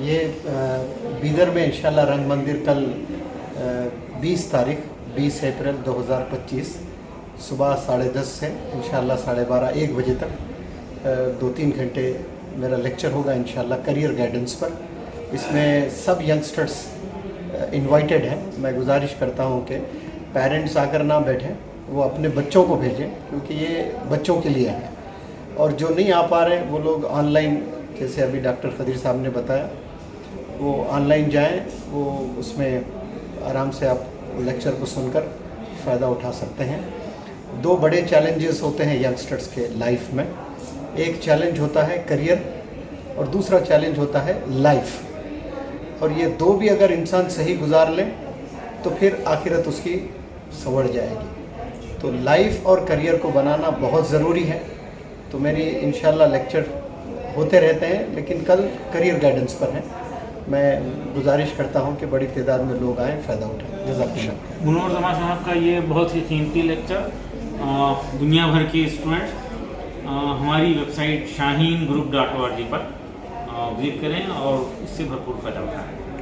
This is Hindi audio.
ये बीदर में इंशाल्लाह रंग मंदिर कल 20 तारीख 20 अप्रैल 2025 सुबह 10:30 से इंशाल्लाह 12:30 1 बजे तक 2-3 घंटे मेरा लेक्चर होगा इंशाल्लाह करियर गाइडेंस पर। इसमें सब यंगस्टर्स इनवाइटेड हैं। मैं गुजारिश करता हूं कि पेरेंट्स आकर ना बैठें, वो अपने बच्चों को भेजें, क्योंकि ये बच्चों के लिए है। और जो नहीं आ पा रहे वो लोग ऑनलाइन, जैसे अभी डॉक्टर खदीर साहब ने बताया, वो ऑनलाइन जाएं, वो उसमें आराम से आप लेक्चर को सुनकर फ़ायदा उठा सकते हैं। 2 बड़े चैलेंजेस होते हैं यंगस्टर्स के लाइफ में। एक चैलेंज होता है करियर और दूसरा चैलेंज होता है लाइफ। और ये 2 भी अगर इंसान सही गुजार ले तो फिर आखिरत उसकी संवर जाएगी। तो लाइफ और करियर को बनाना बहुत ज़रूरी है। तो मेरी इंशाल्लाह लेक्चर होते रहते हैं, लेकिन कल करियर गाइडेंस पर है। मैं गुजारिश करता हूं कि बड़ी तादाद में लोग आएँ, फ़ायदा उठाएँ। जज़ाकल्लाह। मुनव्वर जमां साहब का ये बहुत ही कीमती लेक्चर दुनिया भर के स्टूडेंट्स हमारी वेबसाइट shahinGroup.org पर विजिट करें और इससे भरपूर फ़ायदा उठाएँ।